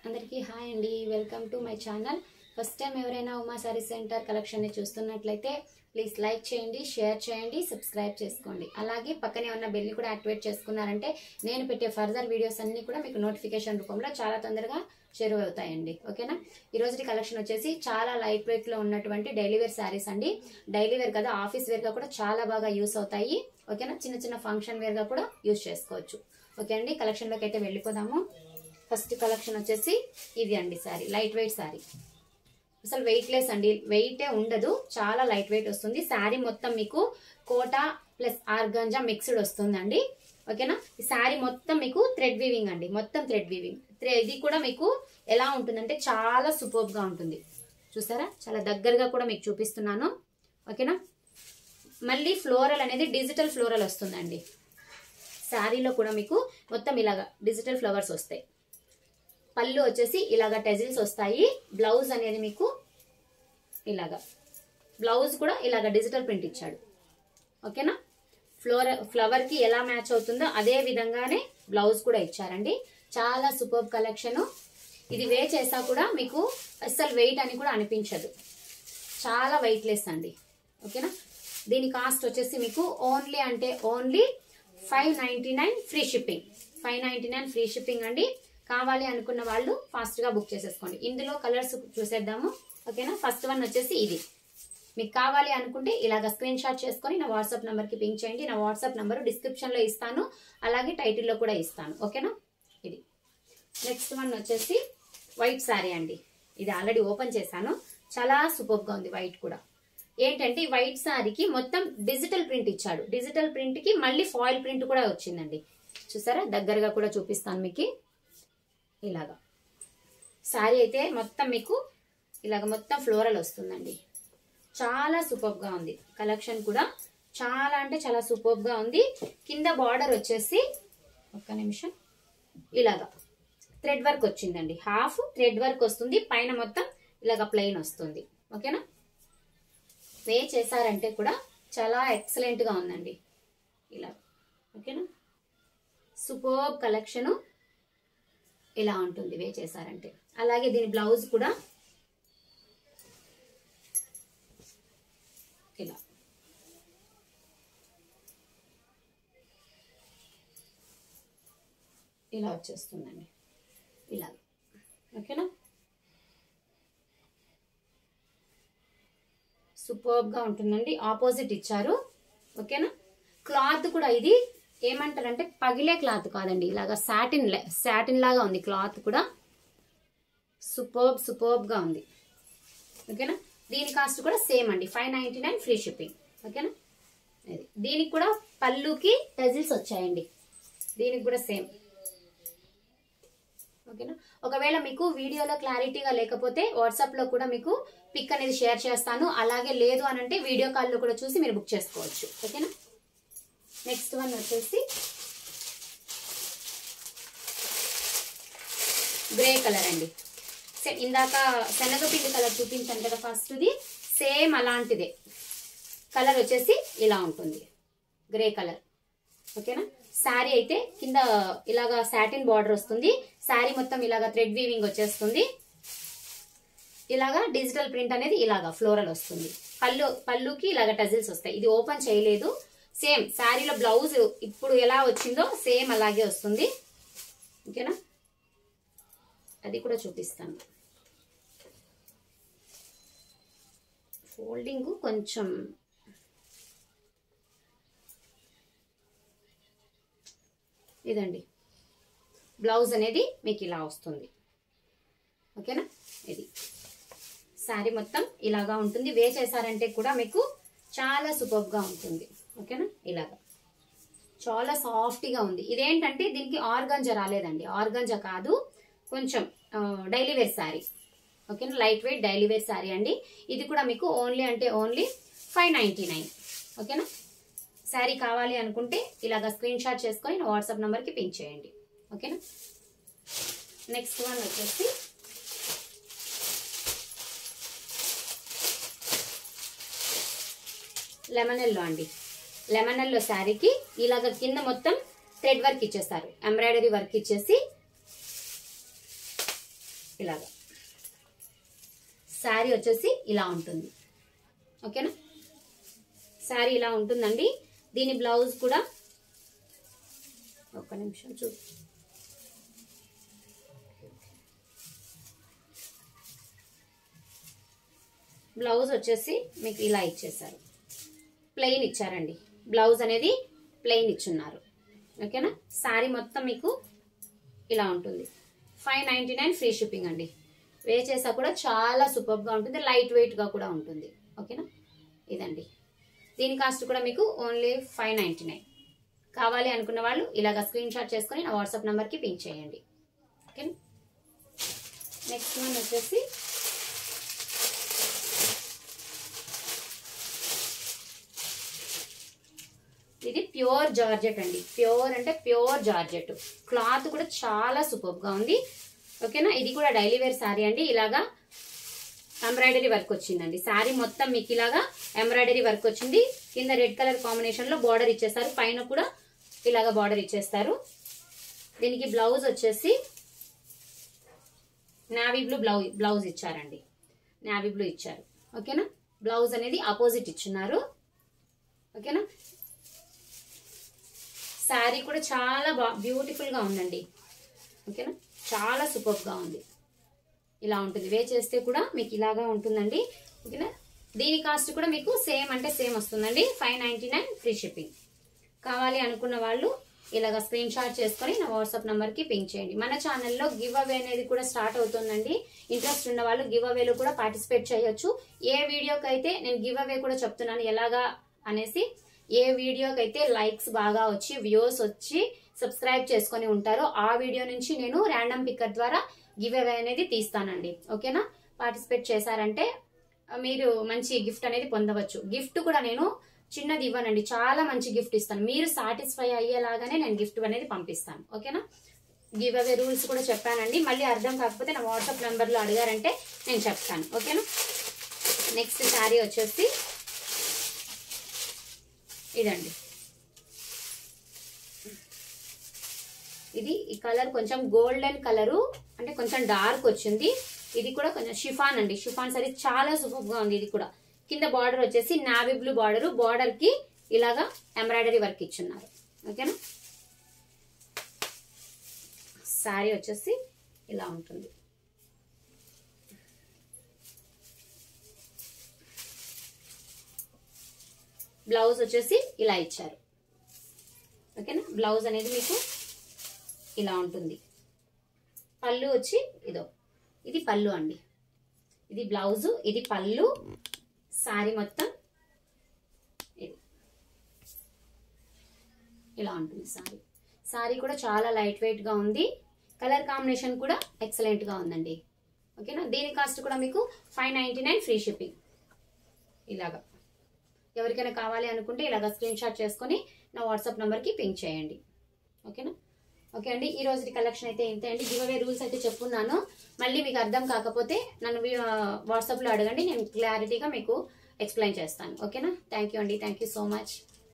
అందరికీ హాయ్ అండి, welcome to my channel. First time ఎవరైనా ఉమా సారీ సెంటర్ కలెక్షన్ని చూస్తున్నట్లయితే ప్లీజ్ లైక్ చేయండి, షేర్ చేయండి, సబ్స్క్రైబ్ చేసుకోండి. అలాగే పక్కనే ఉన్న బెల్ని కూడా యాక్టివేట్ చేసుకున్నారంటే నేను పెట్టే ఫర్దర్ వీడియోస్ అన్ని కూడా మీకు నోటిఫికేషన్ రూపంలో చాలా తొందరగా చేరువవుతాయండి. ఓకేనా? ఈ రోజు కలెక్షన్ వచ్చేసి చాలా లైట్ వెయిట్ లో ఉన్నటువంటి డైలీ వేర్ శారీస్ అండి. డైలీ వేర్ కదా, ఆఫీస్ వేర్ గా కూడా చాలా బాగా యూస్ అవుతాయి. ఓకేనా? చిన్న చిన్న ఫంక్షన్ వేర్ గా కూడా యూస్ చేసుకోవచ్చు. ఓకే అండి, కలెక్షన్ లోకి అయితే వెళ్ళిపోదాము. ఫస్ట్ కలెక్షన్ వచ్చేసి ఇది అండి. శారీ లైట్ వెయిట్ శారీ, అసలు వెయిట్ లెస్ అండి, వెయిటే ఉండదు, చాలా లైట్ వెయిట్ వస్తుంది. శారీ మొత్తం మీకు కోటా ప్లస్ ఆర్గాంజా మిక్స్డ్ వస్తుందండి. ఓకేనా? ఈ శారీ మొత్తం మీకు థ్రెడ్ వీవింగ్ అండి, మొత్తం థ్రెడ్ వీవింగ్. ఇది కూడా మీకు ఎలా ఉంటుందంటే చాలా సూపర్బ్ గా ఉంటుంది. చూసారా, చాలా దగ్గరగా కూడా మీకు చూపిస్తున్నాను. ఓకేనా? మళ్ళీ ఫ్లోరల్ అనేది డిజిటల్ ఫ్లోరల్ వస్తుందండి. శారీలో కూడా మీకు మొత్తం ఇలాగా డిజిటల్ ఫ్లవర్స్ వస్తాయి. పళ్ళు వచ్చేసి ఇలాగా టెజిల్స్ వస్తాయి. బ్లౌజ్ అనేది మీకు ఇలాగా, బ్లౌజ్ కూడా ఇలాగా డిజిటల్ ప్రింట్ ఇచ్చాడు. ఓకేనా? ఫ్లవర్ కి ఎలా మ్యాచ్ అవుతుందో అదే విధంగానే బ్లౌజ్ కూడా ఇచ్చారండి. చాలా సూపర్ కలెక్షన్. ఇది వే చేసా కూడా మీకు అస్సలు వెయిట్ అని కూడా అనిపించదు, చాలా వెయిట్ లెస్ అండి. ఓకేనా? దీని కాస్ట్ వచ్చేసి మీకు ఓన్లీ అంటే only 599 free shipping. 599 free shipping అండి. కావాలి అనుకున్న వాళ్ళు ఫాస్ట్ గా బుక్ చేసేసుకోండి. ఇందులో కలర్స్ చూసేద్దాము. ఓకేనా? ఫస్ట్ వన్ వచ్చేసి ఇది. మీకు కావాలి అనుకుంటే ఇలాగ స్క్రీన్ షాట్ చేసుకొని నా వాట్సాప్ నంబర్ కి పింక్ చేయండి. నా వాట్సాప్ నంబర్ డిస్క్రిప్షన్ లో ఇస్తాను, అలాగే టైటిల్లో కూడా ఇస్తాను. ఓకేనా? ఇది నెక్స్ట్ వన్ వచ్చేసి వైట్ శారీ అండి. ఇది ఆల్రెడీ ఓపెన్ చేశాను, చాలా సూపర్ గా ఉంది. వైట్ కూడా ఏంటంటే వైట్ శారీకి మొత్తం డిజిటల్ ప్రింట్ ఇచ్చాడు. డిజిటల్ ప్రింట్ కి మళ్ళీ ఫాయిల్ ప్రింట్ కూడా వచ్చిందండి. చూసారా, దగ్గరగా కూడా చూపిస్తాను మీకు. ఇలాగా శారీ అయితే మొత్తం మీకు ఇలాగ మొత్తం ఫ్లోరల్ వస్తుందండి. చాలా సూపర్ గా ఉంది. కలెక్షన్ కూడా చాలా అంటే చాలా సూపర్ గా ఉంది. కింద బార్డర్ వచ్చేసి ఒక్క నిమిషం ఇలాగా థ్రెడ్ వర్క్ వచ్చిందండి. హాఫ్ థ్రెడ్ వర్క్ వస్తుంది, పైన మొత్తం ఇలాగ ప్లెయిన్ వస్తుంది. ఓకేనా? వే చేశారంటే కూడా చాలా ఎక్సలెంట్ గా ఉందండి. ఇలా ఓకేనా? సూపర్ కలెక్షన్ ఇలా ఉంటుంది వే చేశారంటే. అలాగే దీని బ్లౌజ్ కూడా ఇలా ఇలా వచ్చేస్తుందండి. ఇలా ఓకేనా? సూపర్బ్ గా ఉంటుందండి. ఆపోజిట్ ఇచ్చారు. ఓకేనా? క్లాత్ కూడా ఇది ఏమంటారంటే పగిలే క్లాత్ కాదండి, ఇలాగా సాటిన్ లాగా ఉంది. క్లాత్ కూడా సూపర్బ్ గా ఉంది. ఓకేనా? దీని కాస్ట్ కూడా సేమ్ అండి, 599 ఫ్రీ షిప్పింగ్. ఓకేనా? దీనికి కూడా పళ్ళుకి టజిల్స్ వచ్చాయండి. దీనికి కూడా సేమ్. ఓకేనా? ఒకవేళ మీకు వీడియోలో క్లారిటీగా లేకపోతే వాట్సాప్ లో కూడా మీకు పిక్ అనేది షేర్ చేస్తాను. అలాగే లేదు అనంటే వీడియో కాల్ లో కూడా చూసి మీరు బుక్ చేసుకోవచ్చు. ఓకేనా? నెక్స్ట్ వన్ వచ్చేసి గ్రే కలర్ అండి. ఇందాక శనగపిండి కలర్ చూపించాను కదా ఫస్ట్ది, సేమ్ అలాంటిదే. కలర్ వచ్చేసి ఇలా ఉంటుంది, గ్రే కలర్. ఓకేనా? శారీ అయితే కింద ఇలాగా సాటిన్ బార్డర్ వస్తుంది. శారీ మొత్తం ఇలాగా థ్రెడ్ వీవింగ్ వచ్చేస్తుంది. ఇలాగా డిజిటల్ ప్రింట్ అనేది ఇలాగా ఫ్లోరల్ వస్తుంది. పళ్ళుకి ఇలాగా టజిల్స్ వస్తాయి. ఇది ఓపెన్ చేయలేదు. సేమ్ శారీలో బ్లౌజ్ ఇప్పుడు ఎలా వచ్చిందో సేమ్ అలాగే వస్తుంది. ఓకేనా? అది కూడా చూపిస్తాను. ఫోల్డింగ్ కొంచెం ఇదండి. బ్లౌజ్ అనేది మీకు ఇలా వస్తుంది. ఓకేనా? ఇది శారీ మొత్తం ఇలాగా ఉంటుంది. వే చేశారంటే కూడా మీకు చాలా సూపర్ గా ఉంటుంది. ఓకేనా? ఇలాగా చాలా సాఫ్ట్గా ఉంది. ఇదేంటంటే దీనికి ఆర్గాంజా రాలేదండి, ఆర్గాంజా కాదు, కొంచెం డైలీ వేర్ శారీ. ఓకేనా? Light weight daily wear sari అండి. ఇది కూడా మీకు ఓన్లీ అంటే ఓన్లీ 599. ఓకేనా? శారీ కావాలి అనుకుంటే ఇలాగా స్క్రీన్ షాట్ చేసుకొని నా వాట్సాప్ నంబర్కి పింక్ చేయండి. ఓకేనా? నెక్స్ట్ వన్ వచ్చేసి లెమన్ ఎల్లో అండి. లెమన్ ఎల్లో శారీకి ఇలాగ కింద మొత్తం థ్రెడ్ వర్క్ ఇచ్చేస్తారు, ఎంబ్రాయిడరీ వర్క్ ఇచ్చేసి ఇలాగా శారీ వచ్చేసి ఇలా ఉంటుంది. ఓకేనా, శారీ ఇలా ఉంటుందండి. దీని బ్లౌజ్ కూడా ఒక్క నిమిషం బ్లౌజ్ వచ్చేసి మీకు ఇలా ఇచ్చేసారు, ప్లెయిన్ ఇచ్చారండి. బ్లౌజ్ అనేది ప్లెయిన్ ఇచ్చున్నారు. ఓకేనా, శారీ మొత్తం మీకు ఇలా ఉంటుంది. 599 ఫ్రీ షిప్పింగ్ అండి. వే చేసా కూడా చాలా సూపర్గా ఉంటుంది, లైట్ వెయిట్గా కూడా ఉంటుంది. ఓకేనా, ఇదండి. దీని కాస్ట్ కూడా మీకు ఓన్లీ 599. కావాలి అనుకున్న వాళ్ళు ఇలాగ స్క్రీన్ షాట్ చేసుకొని నా వాట్సాప్ నెంబర్కి పింక్ చేయండి. ఓకే, నెక్స్ట్ వన్ వచ్చేసి ఇది ప్యూర్ జార్జెట్ అండి. ప్యూర్ అంటే ప్యూర్ జార్జెట్. క్లాత్ కూడా చాలా సూపర్గా ఉంది. ఓకేనా, ఇది కూడా డైలీ వేర్ శారీ అండి. ఇలాగా ఎంబ్రాయిడరీ వర్క్ వచ్చిందండి. శారీ మొత్తం మీకు ఇలాగా ఎంబ్రాయిడరీ వర్క్ వచ్చింది. కింద రెడ్ కలర్ కాంబినేషన్ లో బార్డర్ ఇచ్చేస్తారు, పైన కూడా ఇలాగా బార్డర్ ఇచ్చేస్తారు. దీనికి బ్లౌజ్ వచ్చేసి నావీ బ్లూ బ్లౌజ్ ఇచ్చారండి. నావీ బ్లూ ఇచ్చారు. ఓకేనా, బ్లౌజ్ అనేది ఆపోజిట్ ఇచ్చున్నారు. ఓకేనా, శారీ కూడా చాలా బ్యూటిఫుల్ గా ఉందండి. ఓకేనా, చాలా సూపర్ గా ఉంది. ఇలా ఉంటుంది, వే చేస్తే కూడా మీకు ఇలాగా ఉంటుందండి. ఓకేనా, దీని కాస్ట్ కూడా మీకు సేమ్ అంటే సేమ్ వస్తుందండి. 599 ఫ్రీ షిప్పింగ్. కావాలి అనుకున్న వాళ్ళు ఇలాగ స్క్రీన్ షాట్ చేసుకొని నా వాట్సాప్ నంబర్ కి పింక్ చేయండి. మన ఛానల్లో గివ్ అవే అనేది కూడా స్టార్ట్ అవుతుందండి. ఇంట్రెస్ట్ ఉన్న వాళ్ళు గివ్ అవేలో కూడా పార్టిసిపేట్ చేయొచ్చు. ఏ వీడియోకి అయితే నేను గివ్ అవే కూడా చెప్తున్నాను ఎలాగా అనేసి, ఏ వీడియోకి అయితే లైక్స్ బాగా వచ్చి వ్యూస్ వచ్చి సబ్స్క్రైబ్ చేసుకొని ఉంటారో ఆ వీడియో నుంచి నేను ర్యాండమ్ పిక్కర్ ద్వారా గివ్ అవే అనేది తీస్తానండి. ఓకేనా, పార్టిసిపేట్ చేశారంటే మీరు మంచి గిఫ్ట్ అనేది పొందవచ్చు. గిఫ్ట్ కూడా నేను చిన్నది ఇవ్వనండి, చాలా మంచి గిఫ్ట్ ఇస్తాను. మీరు సాటిస్ఫై అయ్యేలాగానే నేను గిఫ్ట్ అనేది పంపిస్తాను. ఓకేనా, గివ్ అవే రూల్స్ కూడా చెప్పానండి. మళ్ళీ అర్థం కాకపోతే నా వాట్సాప్ నెంబర్లో అడిగారంటే నేను చెప్తాను. ఓకేనా, నెక్స్ట్ శారీ వచ్చేసి ఇదండి. ఇది ఈ కలర్ కొంచెం గోల్డెన్ కలరు, అంటే కొంచెం డార్క్ వచ్చింది. ఇది కూడా కొంచెం షిఫాన్ అండి. షిఫాన్ సారీ చాలా సూపర్ గా ఉంది. ఇది కూడా కింద బార్డర్ వచ్చేసి నావీ బ్లూ బార్డర్, బార్డర్ కి ఇలాగా ఎంబ్రాయిడరీ వర్క్ ఇచ్చున్నారు. ఓకేనా, శారీ వచ్చేసి ఇలా ఉంటుంది. బ్లౌజ్ వచ్చేసి ఇలా ఇచ్చారు. ఓకేనా, బ్లౌజ్ అనేది మీకు ఇలా ఉంటుంది. పళ్ళు వచ్చి ఇది పళ్ళు అండి. ఇది బ్లౌజ్, ఇది పళ్ళు. శారీ మొత్తం ఇది ఇలా ఉంటుంది. శారీ కూడా చాలా లైట్ వెయిట్ గా ఉంది. కలర్ కాంబినేషన్ కూడా ఎక్సలెంట్ గా ఉందండి. ఓకేనా, దీని కాస్ట్ కూడా మీకు 599 ఫ్రీ షిప్పింగ్. ఇలాగా ఎవరికైనా కావాలి అనుకుంటే ఇలాగా స్క్రీన్ షాట్ చేసుకొని నా వాట్సాప్ నంబర్ కి పింక్ చేయండి. ఓకేనా, ఓకే అండి. ఈ రోజు కలెక్షన్ అయితే ఇంతే అండి. గివ్ అవే రూల్స్ అయితే చెప్పున్నాను. మళ్ళీ మీకు అర్థం కాకపోతే నన్ను వాట్సాప్ లో అడగండి, నేను క్లారిటీగా మీకు ఎక్స్ప్లెయిన్ చేస్తాను. ఓకేనా, థ్యాంక్ యూ అండి. Thank you so much.